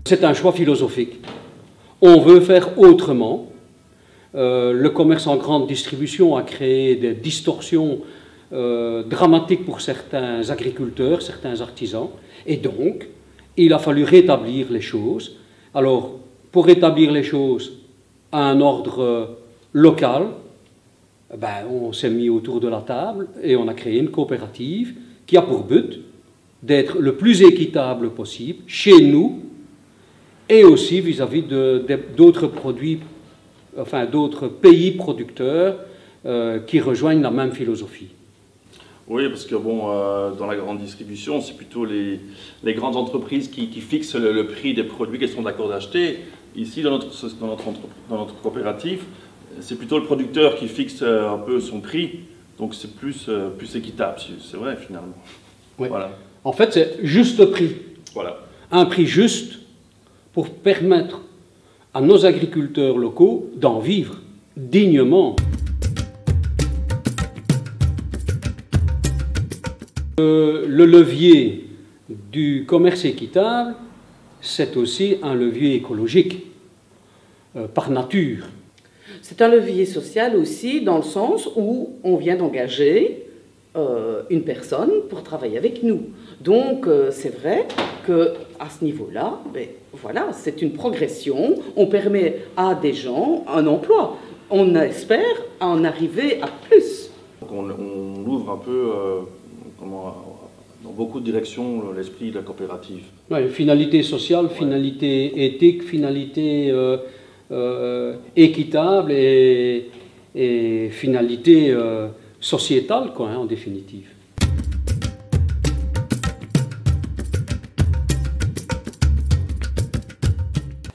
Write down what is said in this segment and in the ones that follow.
C'est un choix philosophique. On veut faire autrement. Le commerce en grande distribution a créé des distorsions dramatiques pour certains agriculteurs, certains artisans, et donc il a fallu rétablir les choses. Alors, pour rétablir les choses à un ordre local, on s'est mis autour de la table et on a créé une coopérative qui a pour but d'être le plus équitable possible chez nous et aussi vis-à-vis d'autres produits, enfin d'autres pays producteurs qui rejoignent la même philosophie. Oui, parce que bon, dans la grande distribution, c'est plutôt les grandes entreprises qui fixent le prix des produits qu'elles sont d'accord d'acheter. Ici, dans notre coopérative, c'est plutôt le producteur qui fixe un peu son prix, donc c'est plus équitable, c'est vrai finalement. Oui. Voilà. En fait, c'est juste prix. Voilà. Un prix juste pour permettre à nos agriculteurs locaux d'en vivre dignement. Le levier du commerce équitable, c'est aussi un levier écologique, par nature. C'est un levier social aussi, dans le sens où on vient d'engager une personne pour travailler avec nous. Donc c'est vrai qu'à ce niveau-là, voilà, c'est une progression. On permet à des gens un emploi. On espère en arriver à plus. Donc on ouvre un peu, dans beaucoup de directions, l'esprit de la coopérative. Ouais, finalité sociale, ouais. Finalité éthique, finalité équitable et finalité sociétale, quoi, en définitive.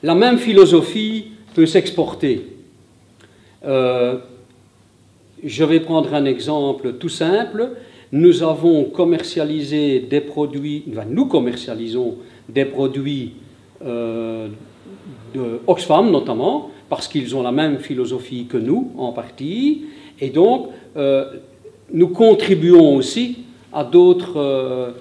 La même philosophie peut s'exporter. Je vais prendre un exemple tout simple. Nous avons commercialisé des produits, enfin, nous commercialisons des produits de Oxfam notamment, parce qu'ils ont la même philosophie que nous, en partie, et donc nous contribuons aussi à d'autres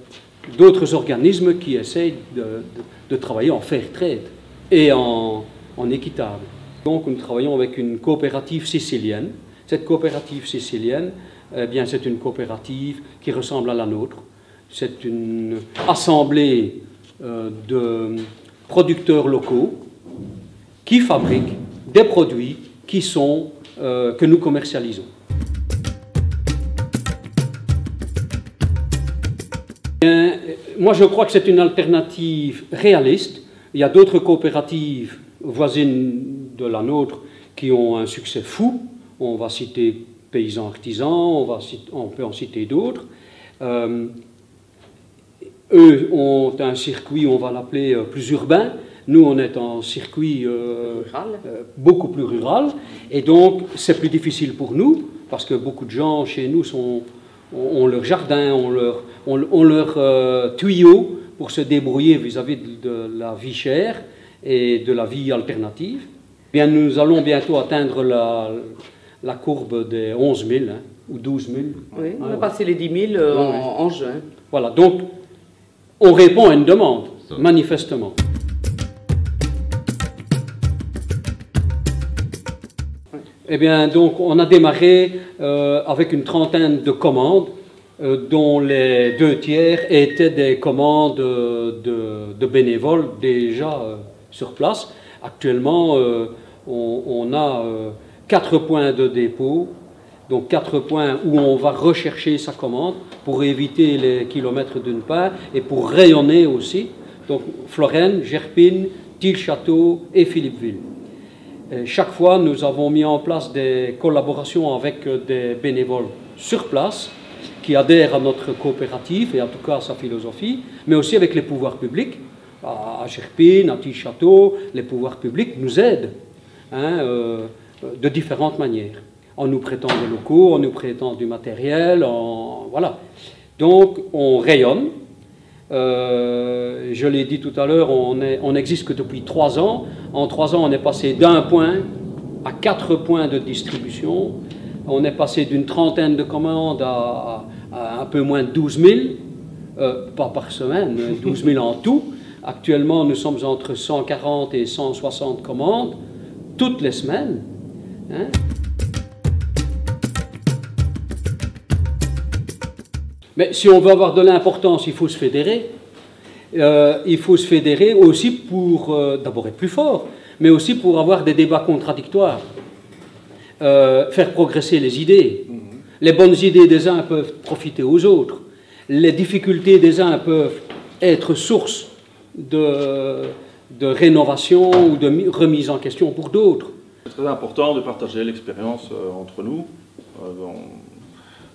organismes qui essayent de travailler en fair trade et en équitable. Donc nous travaillons avec une coopérative sicilienne. Cette coopérative sicilienne, eh bien, c'est une coopérative qui ressemble à la nôtre. C'est une assemblée de producteurs locaux qui fabriquent des produits que nous commercialisons. Bien, moi, je crois que c'est une alternative réaliste. Il y a d'autres coopératives voisines de la nôtre qui ont un succès fou. On va citer Paysans Artisans, on peut en citer d'autres. Eux ont un circuit, on va l'appeler plus urbain. Nous, on est en circuit beaucoup plus rural. Et donc, c'est plus difficile pour nous, parce que beaucoup de gens chez nous ont leur jardin, ont leur tuyau pour se débrouiller vis-à-vis de la vie chère et de la vie alternative. Bien, nous allons bientôt atteindre la courbe des 11 000 ou 12 000. Oui, on a passé les 10 000 en juin. Voilà, donc on répond à une demande, manifestement. Eh bien, donc on a démarré avec une trentaine de commandes, dont les 2 tiers étaient des commandes de bénévoles déjà sur place. Actuellement, on a 4 points de dépôt, donc 4 points où on va rechercher sa commande pour éviter les kilomètres d'une part et pour rayonner aussi. Donc Florène, Gerpine, Tille-Château et Philippeville. Et chaque fois, nous avons mis en place des collaborations avec des bénévoles sur place qui adhèrent à notre coopérative et en tout cas à sa philosophie, mais aussi avec les pouvoirs publics. À Gerpine, à Tille-Château, les pouvoirs publics nous aident de différentes manières, en nous prêtant des locaux, en nous prêtant du matériel, voilà. Donc on rayonne. Je l'ai dit tout à l'heure, on n'existe que depuis 3 ans. En 3 ans, on est passé d'1 point à 4 points de distribution. On est passé d'une trentaine de commandes à un peu moins de 12 000, pas par semaine, 12 000 en tout. Actuellement, nous sommes entre 140 et 160 commandes toutes les semaines. Hein. Mais si on veut avoir de l'importance, il faut se fédérer. Il faut se fédérer aussi pour d'abord être plus fort, mais aussi pour avoir des débats contradictoires, faire progresser les idées. Les bonnes idées des uns peuvent profiter aux autres. Les difficultés des uns peuvent être source de rénovation ou de remise en question pour d'autres. C'est très important de partager l'expérience entre nous.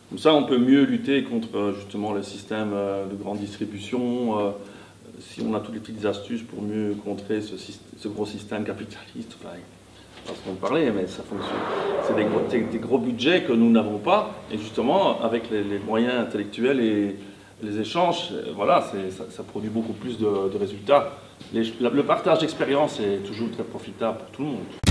Comme ça, on peut mieux lutter contre justement le système de grande distribution. Si on a toutes les petites astuces pour mieux contrer ce gros système capitaliste, enfin, parce qu'on parlait, mais ça fonctionne. C'est des gros budgets que nous n'avons pas, et justement, avec les moyens intellectuels et les échanges, voilà, ça produit beaucoup plus de résultats. Le partage d'expérience est toujours très profitable pour tout le monde.